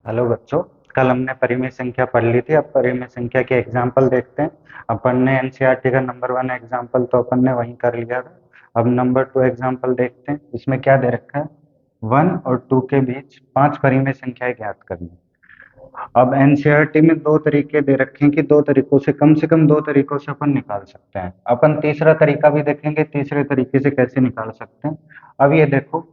Hello बच्चों। कल हमने परिमेय संख्या पढ़ ली थी। अब परिमेय संख्या के एग्जाम्पल देखते हैं। अपन ने एनसीईआरटी का नंबर 1 एग्जाम्पल तो अपन ने वहीं कर लिया था। अब नंबर 2 एग्जाम्पल देखते हैं। इसमें क्या दे रखा है, 1 और 2 के बीच 5 परिमेय संख्याएं ज्ञात करनी। अब एनसीईआरटी में दो तरीके दे रखे हैं कि दो तरीकों से कम दो तरीकों से अपन निकाल सकते हैं। अपन तीसरा तरीका भी देखेंगे, तीसरे तरीके से कैसे निकाल सकते हैं। अब ये देखो,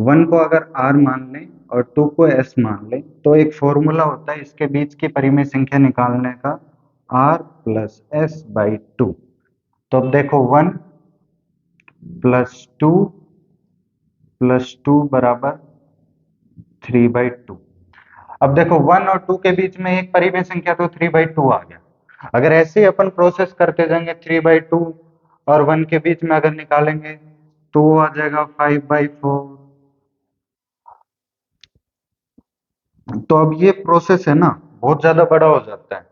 1 को अगर r मान लें और 2 को s मान लें तो एक फॉर्मूला होता है इसके बीच की परिमेय संख्या निकालने का, r plus S by two. तो अब देखो, 1 प्लस टू बराबर 3/2। अब देखो, 1 और 2 के बीच में एक परिमेय संख्या तो 3/2 आ गया। अगर ऐसे ही अपन प्रोसेस करते जाएंगे, 3/2 और 1 के बीच में अगर निकालेंगे तो वो आ जाएगा 5/4। तो अब ये प्रोसेस है ना, बहुत ज्यादा बड़ा हो जाता है।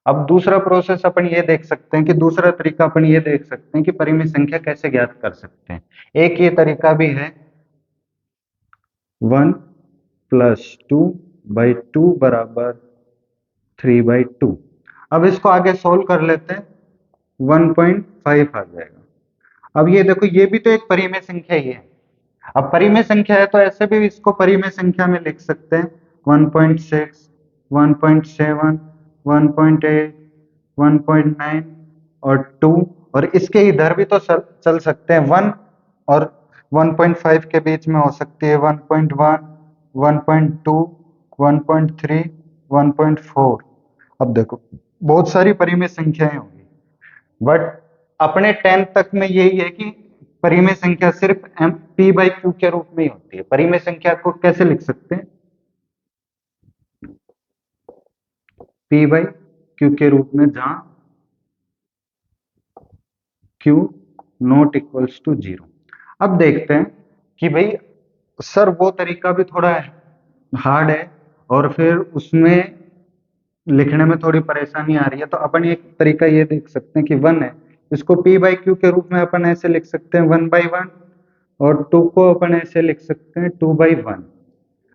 अब दूसरा प्रोसेस अपन ये देख सकते हैं कि दूसरा तरीका अपन ये देख सकते हैं कि परिमेय संख्या कैसे ज्ञात कर सकते हैं। एक ये तरीका भी है, 1 प्लस 2/2 बराबर 3/2। अब इसको आगे सोल्व कर लेते हैं, 1.5 आ जाएगा। अब ये देखो, ये भी तो एक परिमेय संख्या ही है। अब परिमेय संख्या है तो ऐसे भी इसको परिमेय संख्या में लिख सकते हैं, 1.6, 1.7, 1.8, 1.9 और 2। और इसके इधर भी तो चल सकते हैं, 1 और 1.5 के बीच में हो सकती है 1.1, 1.2, 1.3, 1.4। अब देखो, बहुत सारी परिमेय संख्याएं होंगी, बट अपने 10th तक में यही है कि परिमेय संख्या सिर्फ एम पी बाई क्यू के रूप में ही होती है। परिमेय संख्या को कैसे लिख सकते हैं, पी बाई क्यू के रूप में, जहां Q not equals to zero. अब देखते हैं कि भाई सर वो तरीका भी थोड़ा हार्ड है और फिर उसमें लिखने में थोड़ी परेशानी आ रही है। तो अपन एक तरीका ये देख सकते हैं कि 1 है, इसको पी बाई क्यू के रूप में अपन ऐसे लिख सकते हैं, 1/1। और 2 को अपन ऐसे लिख सकते हैं, 2/1।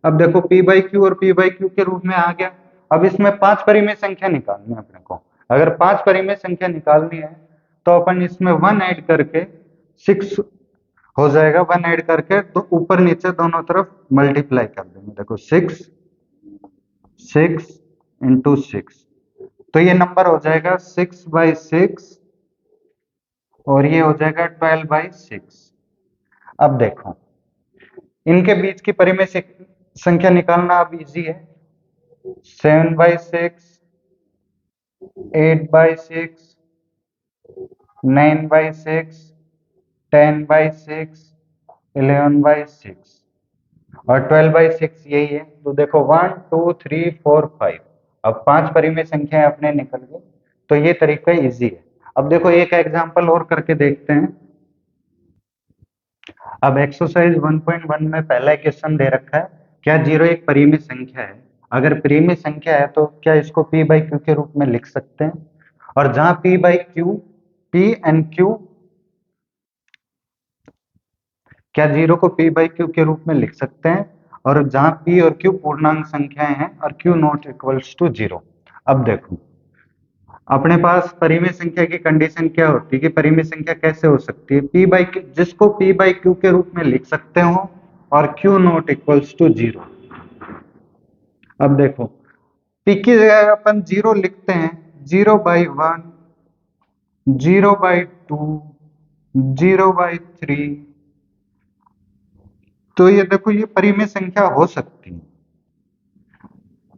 अब देखो, पी बाई क्यू और पी बाई क्यू के रूप में आ गया। अब इसमें 5 परिमेय संख्या निकालनी है अपने को। अगर 5 परिमेय संख्या निकालनी है तो अपन इसमें 1 ऐड करके 6 हो जाएगा। 1 ऐड करके तो ऊपर नीचे दोनों तरफ मल्टीप्लाई कर देंगे। देखो, 6 6 इंटू 6, तो ये नंबर हो जाएगा 6/6 और ये हो जाएगा 12/6। अब देखो, इनके बीच की परिमेय संख्या निकालना अब इजी है। 7/6, 8/6, 9/6, 10/6, 11/6 और 12/6 यही है। तो देखो, 1 2 3 4 5। अब 5 परिमेय संख्याएं अपने निकल गई। तो ये तरीका इजी है। अब देखो, एक एग्जांपल और करके देखते हैं। अब एक्सरसाइज 1.1 में पहला क्वेश्चन दे रखा है, क्या जीरो एक परिमेय संख्या है? अगर परिमेय संख्या है तो क्या इसको पी बाई क्यू के रूप में लिख सकते हैं? और जहां P by Q, P and Q, क्या जीरो को पी बाई क्यू के रूप में लिख सकते हैं? और जहां पी और क्यू पूर्णांक संख्याएं हैं और Q not equals to zero. अब देखो, अपने पास परिमेय संख्या की कंडीशन क्या होती है कि परिमेय संख्या कैसे हो सकती है, पी बाई क्यू, जिसको पी बाई क्यू के रूप में लिख सकते हो और Q not equals to zero. अब देखो, पी की जगह अपन जीरो लिखते हैं, 0/1, 0/2, 0/3। तो ये देखो, ये परिमेय संख्या हो सकती है।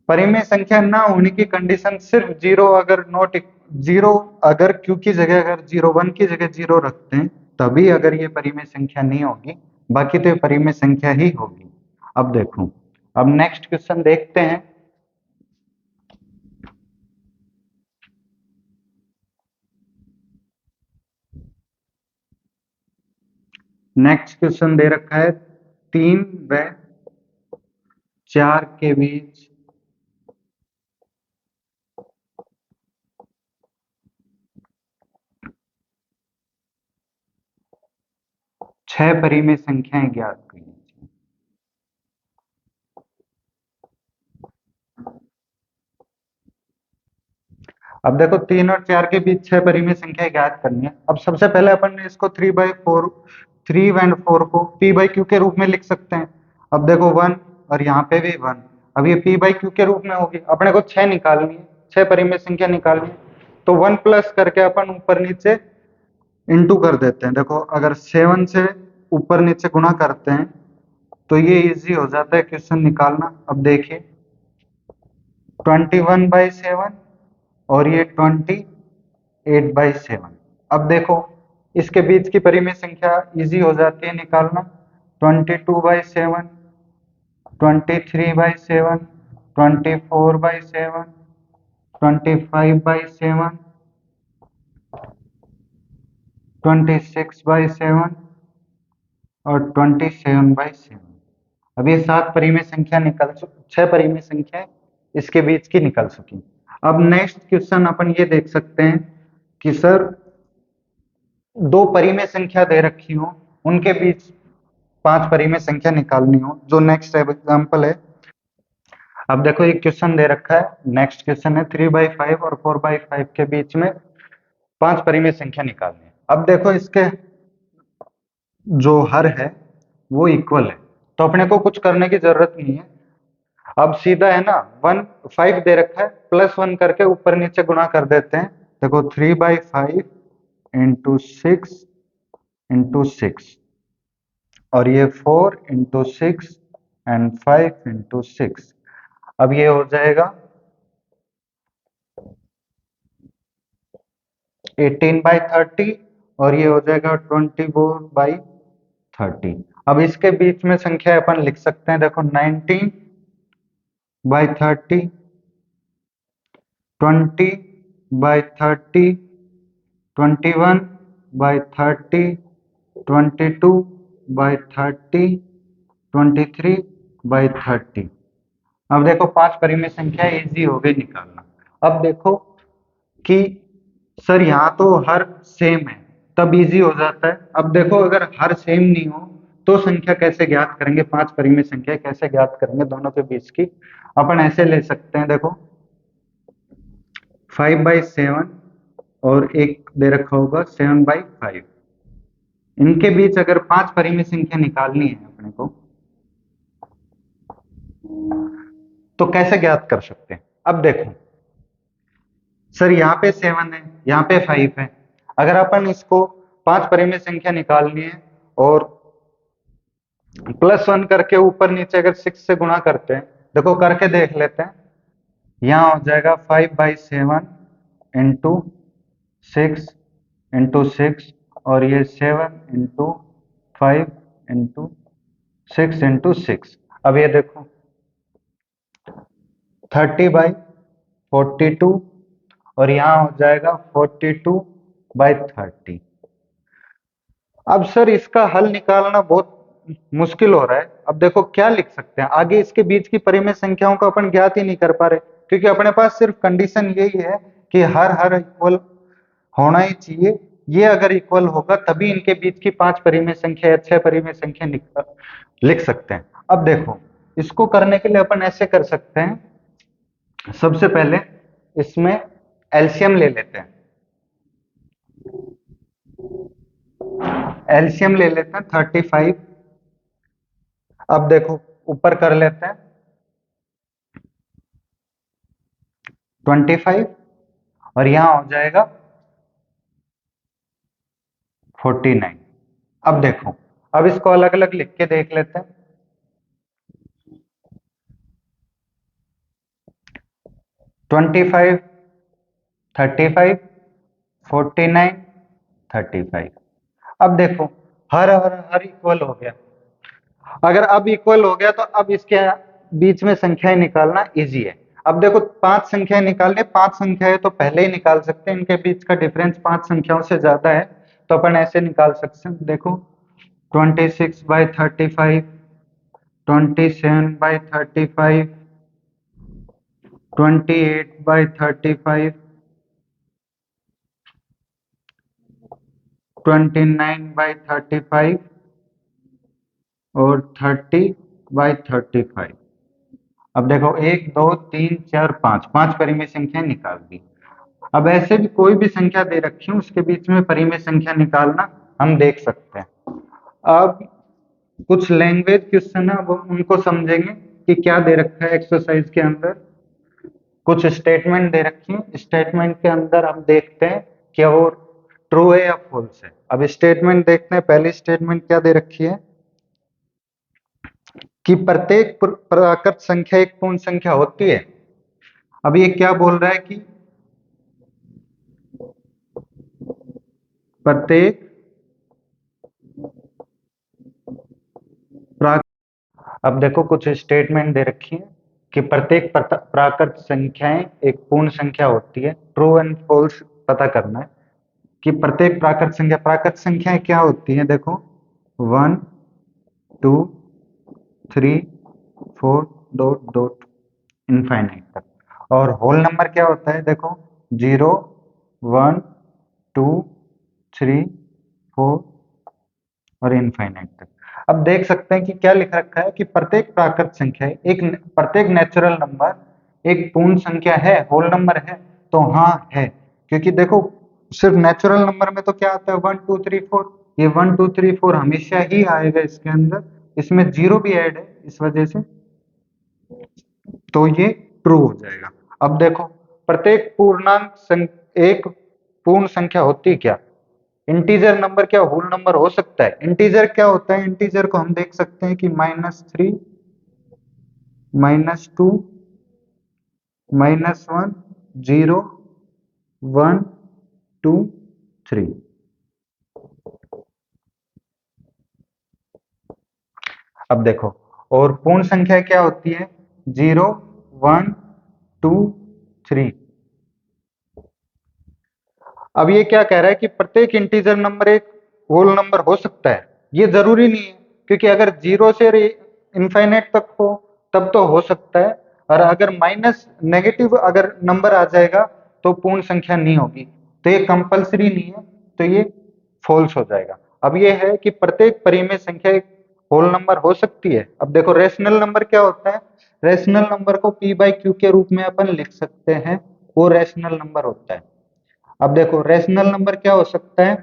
परिमेय संख्या ना होने की कंडीशन सिर्फ जीरो, अगर नॉट जीरो, अगर क्यू की जगह अगर 0 1 की जगह जीरो रखते हैं तभी अगर ये परिमेय संख्या नहीं होगी, बाकी तो ये परिमेय संख्या ही होगी। अब देखो, अब नेक्स्ट क्वेश्चन देखते हैं। नेक्स्ट क्वेश्चन दे रखा है, 3 व 4 के बीच 6 परिमेय संख्याएं ज्ञात करी। अब देखो 3 और 4 के बीच 6 परिमेय संख्या ज्ञात करनी है। अब सबसे पहले अपन ने इसको 3/4, 3 और 4 को p/q के रूप में लिख सकते हैं। अब देखो 1 और यहाँ पे भी 1, अब ये p/q के रूप में होगी। अपने को 6 निकालनी है, 6 परिमेय संख्या निकालनी है, तो 1 प्लस करके अपन ऊपर नीचे इंटू कर देते हैं। देखो अगर 7 से ऊपर नीचे गुणा करते हैं तो ये इजी हो जाता है क्वेश्चन निकालना। अब देखिए 21/7 और ये 28/7। अब देखो इसके बीच की परिमेय संख्या इजी हो जाती है निकालना। 22/7, 23/7, 24/7, 25/7, 26/7 और 27/7। अब ये 7 परिमेय संख्या निकल 6 परिमेय संख्या इसके बीच की निकल चुकी। अब नेक्स्ट क्वेश्चन अपन ये देख सकते हैं कि सर 2 परिमेय संख्या दे रखी हो, उनके बीच 5 परिमेय संख्या निकालनी हो, जो नेक्स्ट एग्जाम्पल है। अब देखो एक क्वेश्चन दे रखा है, नेक्स्ट क्वेश्चन है 3/5 और 4/5 के बीच में 5 परिमेय संख्या निकालनी है। अब देखो इसके जो हर है वो इक्वल है, तो अपने को कुछ करने की जरूरत नहीं है। अब सीधा है ना 5 दे रखा है, +1 करके ऊपर नीचे गुणा कर देते हैं। देखो 3/5 इंटू 6 और ये 4 इंटू 6 एंड 5 इंटू 6। अब ये हो जाएगा 18/30 और ये हो जाएगा 24/30। अब इसके बीच में संख्या अपन लिख सकते हैं। देखो 19/30, 20/30, 21/30, 22/30, 23/30। अब देखो 5 परिमेय संख्या इजी हो गई निकालना। अब देखो कि सर यहाँ तो हर सेम है, तब इजी हो जाता है। अब देखो अगर हर सेम नहीं हो तो संख्या कैसे ज्ञात करेंगे, 5 परिमेय संख्या कैसे ज्ञात करेंगे दोनों के बीच की। अपन ऐसे ले सकते हैं। देखो 5/7 और एक दे रखा होगा 7/5, इनके बीच अगर 5 परिमेय संख्या निकालनी है अपने को तो कैसे ज्ञात कर सकते हैं। अब देखो सर यहाँ पे 7 है, यहाँ पे 5 है। अगर अपन इसको 5 परिमेय संख्या निकालनी है और +1 करके ऊपर नीचे अगर 6 से गुणा करते हैं, देखो करके देख लेते हैं। यहाँ हो जाएगा 5/7 इंटू 6 और ये 7 इंटू 5 इंटू 6 इंटू 6। अब ये देखो 30/42 और यहाँ हो जाएगा 42/30। अब सर इसका हल निकालना बहुत मुश्किल हो रहा है। अब देखो क्या लिख सकते हैं, आगे इसके बीच की परिमेय संख्याओं को अपन ज्ञात ही नहीं कर पा रहे, क्योंकि अपने पास सिर्फ कंडीशन यही है कि हर इक्वल होना ही चाहिए। ये अगर इक्वल होगा तभी इनके बीच की 5 परिमेय संख्या या 6 परिमेय संख्या लिख सकते हैं। अब देखो इसको करने के लिए अपन ऐसे कर सकते हैं, सबसे पहले इसमें एलसीएम ले लेते हैं। एलसीएम ले लेते हैं 35। अब देखो ऊपर कर लेते हैं 25 और यहां हो जाएगा 49। अब देखो अब इसको अलग अलग लिख के देख लेते हैं। 25, 35, 49, 35। अब देखो हर इक्वल हो गया। अगर अब इक्वल हो गया तो अब इसके बीच में संख्याएं निकालना इजी है। अब देखो 5 संख्याएं निकालने, 5 संख्याएं तो पहले ही निकाल सकते हैं, इनके बीच का डिफरेंस 5 संख्याओं से ज्यादा है, तो अपन ऐसे निकाल सकते हैं। देखो 26/35, 27/35, 28/35, 29/35 और 30/35। अब देखो 1 2 3 4 5, 5 परिमेय संख्या निकाल दी। अब ऐसे भी कोई भी संख्या दे रखी है उसके बीच में परिमेय संख्या निकालना हम देख सकते हैं। अब कुछ लैंग्वेज क्वेश्चन है, अब हम उनको समझेंगे कि क्या दे रखा है एक्सरसाइज के अंदर। कुछ स्टेटमेंट दे रखी है, स्टेटमेंट के अंदर हम देखते हैं क्या वो ट्रू है या फॉल्स है। अब स्टेटमेंट देखते हैं, पहली स्टेटमेंट क्या दे रखी है कि प्रत्येक प्राकृत संख्या एक पूर्ण संख्या होती है। अब ये क्या बोल रहा है कि प्रत्येक अब देखो कुछ स्टेटमेंट दे रखी है कि प्रत्येक प्राकृत संख्याएं एक पूर्ण संख्या होती है। ट्रू एंड फॉल्स पता करना है कि प्रत्येक प्राकृत संख्याएं क्या होती है। देखो 1 2 3 4 डॉट डॉट इनफाइनाइट तक। और होल नंबर क्या होता है, देखो 0 1 2 3 4 और इनफाइनाइट तक। अब देख सकते हैं कि क्या लिख रखा है कि प्रत्येक प्राकृत संख्या प्रत्येक नेचुरल नंबर एक पूर्ण संख्या है, होल नंबर है। तो हाँ है, क्योंकि देखो सिर्फ नेचुरल नंबर में तो क्या आता है 1 2 3 4, ये 1 2 3 4 हमेशा ही आएगा इसके अंदर, इसमें जीरो भी ऐड है इस वजह से, तो ये ट्रू हो जाएगा। अब देखो प्रत्येक एक पूर्ण संख्या होती क्या, इंटीजर नंबर क्या होल नंबर हो सकता है। इंटीजर क्या होता है, इंटीजर को हम देख सकते हैं कि -3 -2 -1 0 1 2 3। अब देखो और पूर्ण संख्या क्या होती है 0 1 2 3। अब ये क्या कह रहा है कि प्रत्येक इंटीजर नंबर एक होल नंबर हो सकता है। ये जरूरी नहीं है, क्योंकि अगर जीरो से इनफाइनाइट तक हो तब तो हो सकता है, और अगर माइनस नेगेटिव अगर नंबर आ जाएगा तो पूर्ण संख्या नहीं होगी। तो ये कंपलसरी नहीं है, तो ये फॉल्स हो जाएगा। अब ये है कि प्रत्येक परिमेय संख्या एक होल नंबर हो सकती है। अब देखो रेशनल नंबर क्या होता है, रेशनल नंबर को पी बाई क्यू के रूप में अपन लिख सकते हैं, वो रेशनल नंबर होता है। अब देखो रेशनल नंबर क्या हो सकता है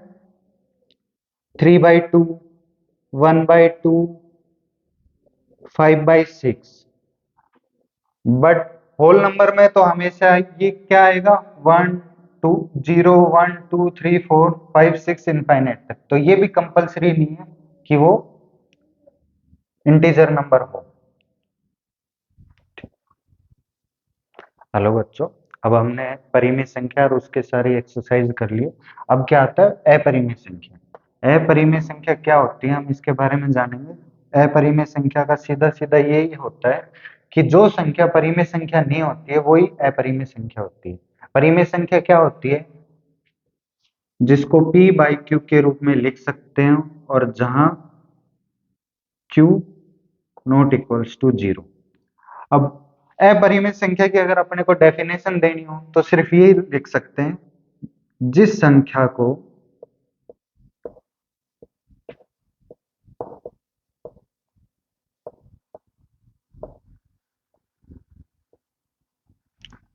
3/2 1/2 5/6। बट होल नंबर में तो हमेशा ये क्या आएगा 1 2 0 1 2 3 4 5 6 इनफाइनाइट तक। तो ये भी कंपलसरी नहीं है कि वो इंटीजर नंबर हो। हेलो बच्चों, अब हमने परिमेय संख्या और उसके सारी एक्सरसाइज कर लिए। अब क्या आता है अपरिमेय संख्या। अपरिमेय संख्या क्या होती है हम इसके बारे में जानेंगे। अपरिमेय संख्या का सीधा सीधा यही होता है कि जो संख्या परिमेय संख्या नहीं होती है वही अपरिमेय संख्या होती है। परिमेय संख्या क्या होती है, जिसको p बाई क्यू के रूप में लिख सकते हैं, और जहां q नॉट इक्वल्स टू 0। अब अपरिमेय संख्या की अगर अपने को डेफिनेशन देनी हो तो सिर्फ यही लिख सकते हैं, जिस संख्या को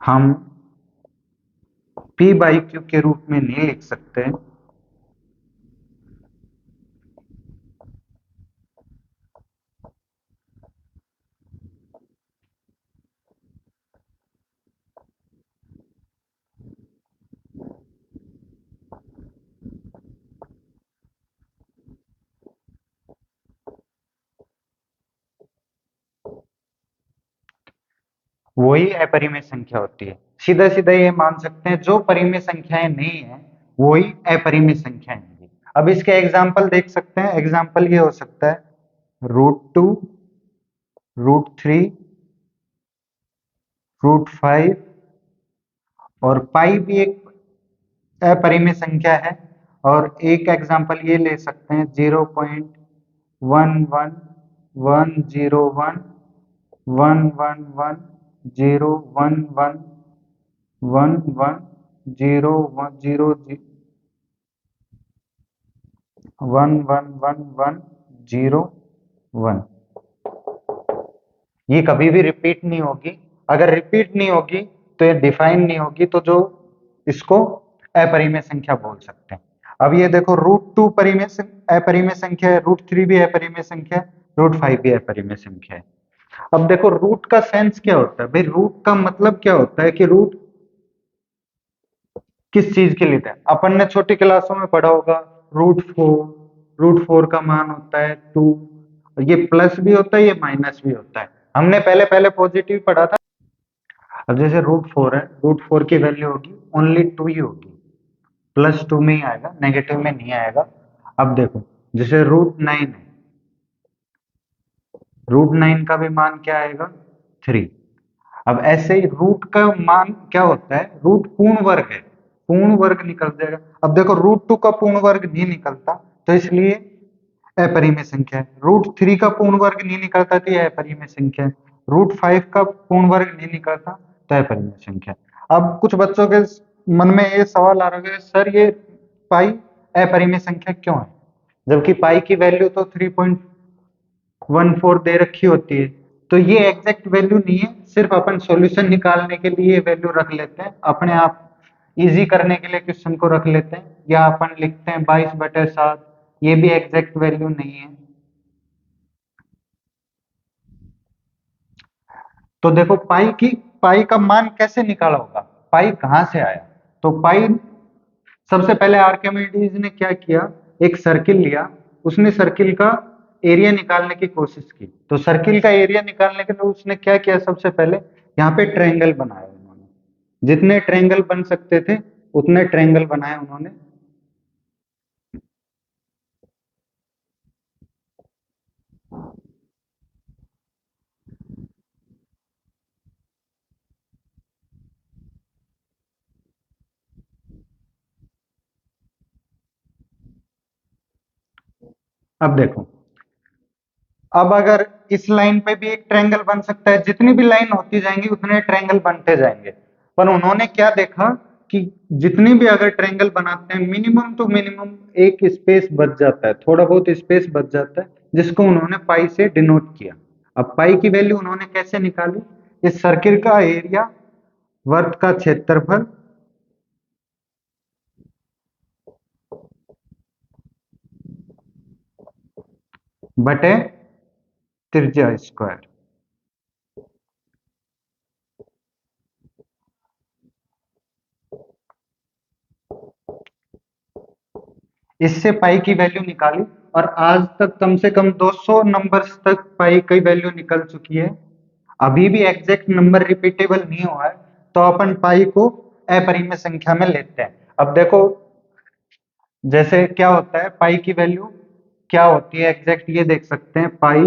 हम p बाई क्यू के रूप में नहीं लिख सकते, वही अपरिमेय संख्या होती है। सीधा सीधा ये मान सकते हैं जो परिमेय संख्याएं नहीं है वही अपरिमेय संख्याएं होंगी। अब इसके एग्जाम्पल देख सकते हैं। एग्जाम्पल ये हो सकता है √2 √3 √5, और पाई भी एक अपरिमेय संख्या है। और एक एग्जाम्पल ये ले सकते हैं 0.11101 111011101 ये कभी भी रिपीट नहीं होगी। अगर रिपीट नहीं होगी तो ये डिफाइन नहीं होगी, तो जो इसको अपरिमेय संख्या बोल सकते हैं। अब ये देखो √2 अपरिमेय संख्या है, √3 भी अपरिमेय संख्या है, √5 भी अपरिमेय संख्या है। अब देखो रूट का सेंस क्या होता है भाई, रूट का मतलब क्या होता है कि रूट किस चीज के लिए था, अपन ने छोटी क्लासों में पढ़ा होगा √4 का मान होता है 2, ये प्लस भी होता है ये माइनस भी होता है, हमने पहले पहले पॉजिटिव पढ़ा था। अब जैसे √4 है, √4 की वैल्यू होगी ओनली 2 ही होगी, +2 में ही आएगा, नेगेटिव में नहीं आएगा। अब देखो जैसे √9 है, √9 का भी मान क्या आएगा 3। अब ऐसे ही रूट का मान क्या होता है, रूट पूर्ण वर्ग है, पूर्ण वर्ग निकल जाएगा। अब देखो √2 का पूर्ण वर्ग नहीं निकलता तो इसलिए अपरिमेय संख्या है, √3 का पूर्ण वर्ग नहीं निकलता तो यह अपरिमेय संख्या है, √5 का पूर्ण वर्ग नहीं निकलता तो अपरिमेय संख्या है। अब कुछ बच्चों के मन में ये सवाल आ रहा है, सर ये पाई अपरिमेय संख्या क्यों है, जबकि पाई की वैल्यू तो 3.14 दे रखी होती है। तो ये एग्जैक्ट वैल्यू नहीं है, सिर्फ अपन सॉल्यूशन निकालने के लिए वैल्यू रख लेते हैं, अपने आप इजी करने के लिए क्वेश्चन को रख लेते हैं, या अपन लिखते हैं 22/7, ये भी एग्जैक्ट वैल्यू नहीं है। तो देखो पाई का मान कैसे निकाला होगा, पाई कहां से आया, तो पाई सबसे पहले आर्किमिडीज ने क्या किया, एक सर्किल लिया, उसने सर्किल का एरिया निकालने की कोशिश की, तो सर्किल का एरिया निकालने के लिए उसने क्या किया, सबसे पहले यहाँ पे ट्रायंगल बनाया उन्होंने, जितने ट्रायंगल बन सकते थे उतने ट्रायंगल बनाए उन्होंने। अब देखो, अब अगर इस लाइन पे भी एक ट्रायंगल बन सकता है, जितनी भी लाइन होती जाएंगी उतने ट्रायंगल बनते जाएंगे, पर उन्होंने क्या देखा कि जितनी भी अगर ट्रायंगल बनाते हैं मिनिमम टू मिनिमम एक स्पेस बच जाता है, थोड़ा बहुत स्पेस बच जाता है, जिसको उन्होंने पाई से डिनोट किया। अब पाई की वैल्यू उन्होंने कैसे निकाली, इस सर्किल का एरिया, वर्त का क्षेत्रफल बटे त्रिज्या स्क्वायर। इससे पाई की वैल्यू निकाली, और आज तक कम से कम 200 नंबर्स तक पाई की वैल्यू निकल चुकी है, अभी भी एग्जैक्ट नंबर रिपीटेबल नहीं हुआ है, तो अपन पाई को अपरिमेय संख्या में लेते हैं। अब देखो जैसे क्या होता है, पाई की वैल्यू क्या होती है एग्जैक्ट, ये देख सकते हैं, पाई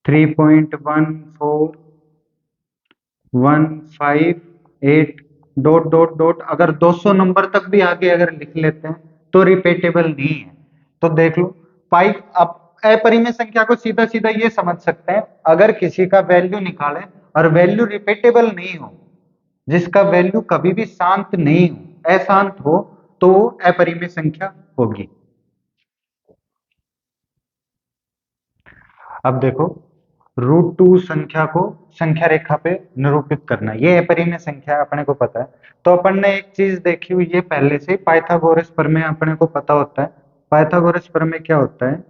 3.1415 डॉट डॉट डॉट, अगर 200 नंबर तक भी आगे अगर लिख लेते हैं तो रिपीटेबल नहीं है। तो देख लो पाई, अब अपरिमेय संख्या को सीधा सीधा ये समझ सकते हैं, अगर किसी का वैल्यू निकालें और वैल्यू रिपीटेबल नहीं हो, जिसका वैल्यू कभी भी शांत नहीं हो, अशांत हो, तो वो अपरिमेय संख्या होगी। अब देखो √2 संख्या को संख्या रेखा पे निरूपित करना, ये अपरिमेय संख्या है, अपने को पता है। तो अपन ने एक चीज देखी हुई है पहले से, पाइथागोरस प्रमेय अपने को पता होता है। पाइथागोरस प्रमेय क्या होता है,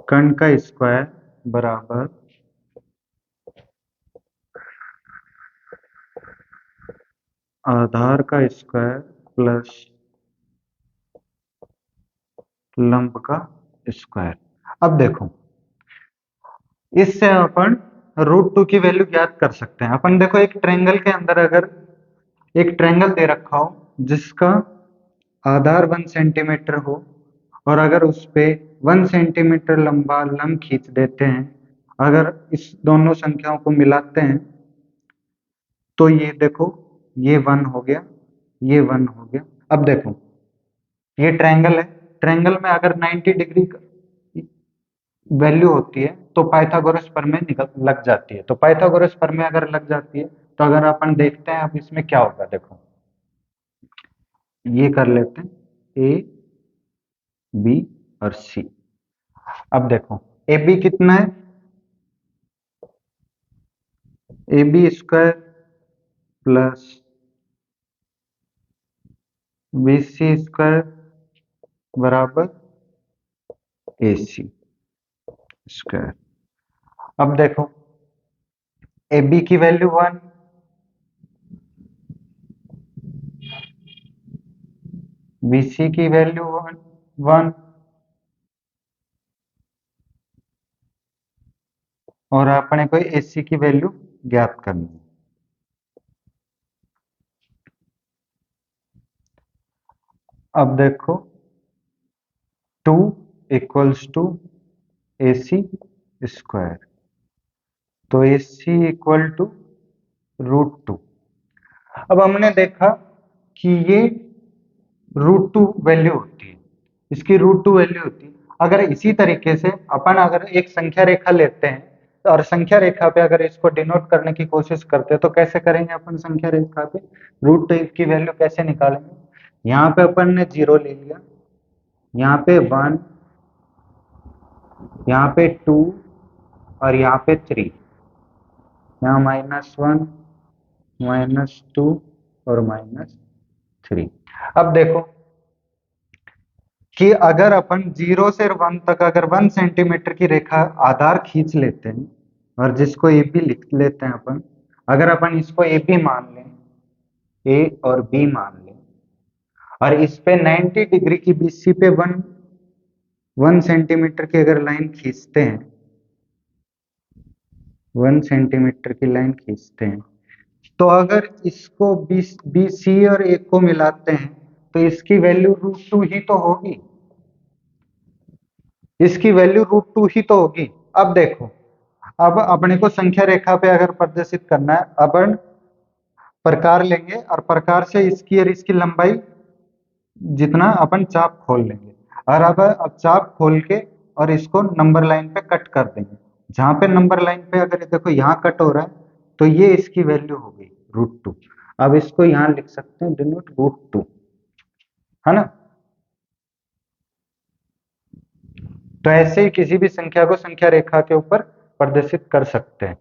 कर्ण का स्क्वायर बराबर आधार का स्क्वायर प्लस लंब का स्क्वायर। अब देखो इससे अपन √2 की वैल्यू ज्ञात कर सकते हैं। अपन देखो एक ट्रायंगल के अंदर अगर एक ट्रायंगल दे रखा हो जिसका आधार 1 सेंटीमीटर हो, और अगर उस पे 1 सेंटीमीटर लंबा लंब खींच देते हैं, अगर इस दोनों संख्याओं को मिलाते हैं तो ये देखो ये 1 हो गया, ये 1 हो गया। अब देखो ये ट्रायंगल है, ट्रायंगल में अगर 90 डिग्री वैल्यू होती है तो पाइथागोरस प्रमेय निकल लग जाती है, तो पाइथागोरस प्रमेय अगर लग जाती है तो अगर अपन देखते हैं अब इसमें क्या होगा, देखो ये कर लेते हैं ए बी और सी। अब देखो ए बी कितना है, A B square plus B C square बराबर ए सी स्क्वायर। अब देखो ए बी की वैल्यू 1, बी सी की वैल्यू 1 और अपने को ए सी की वैल्यू ज्ञात करनी है। अब देखो 2 equals to A C square, तो ए सी इक्वल टू √2। अब हमने देखा कि ये √2 वैल्यू होती है, इसकी √2 वैल्यू होती है। अगर इसी तरीके से अपन अगर एक संख्या रेखा लेते हैं और संख्या रेखा पे अगर इसको डिनोट करने की कोशिश करते हैं तो कैसे करेंगे अपन संख्या रेखा पे √2 की वैल्यू कैसे निकालेंगे। यहाँ पे अपन ने 0 ले लिया, यहाँ पे 1, यहाँ पे 2 और यहाँ पे 3, यहाँ -1, -2 और -3। अब देखो कि अगर अपन 0 से 1 तक अगर 1 सेंटीमीटर की रेखा आधार खींच लेते हैं और जिसको ए बी लिख लेते हैं अपन, अगर अपन इसको ए बी मान लें, ए और बी मान लें और इस पे 90 डिग्री की बीसी पे 1 सेंटीमीटर की अगर लाइन खींचते हैं, 1 सेंटीमीटर की लाइन खींचते हैं, तो अगर इसको बी सी और ए को मिलाते हैं तो इसकी वैल्यू √2 ही तो होगी, इसकी वैल्यू √2 ही तो होगी। अब देखो अब अपने को संख्या रेखा पे अगर प्रदर्शित करना है, अपन प्रकार लेंगे और प्रकार से इसकी और इसकी लंबाई जितना अपन चाप खोल लेंगे और अब चाप खोल के और इसको नंबर लाइन पे कट कर देंगे। जहां पे नंबर लाइन पे अगर देखो यहाँ कट हो रहा है तो ये इसकी वैल्यू हो गई √2। अब इसको यहाँ लिख सकते हैं डिनोट √2, है ना। तो ऐसे ही किसी भी संख्या को संख्या रेखा के ऊपर प्रदर्शित कर सकते हैं।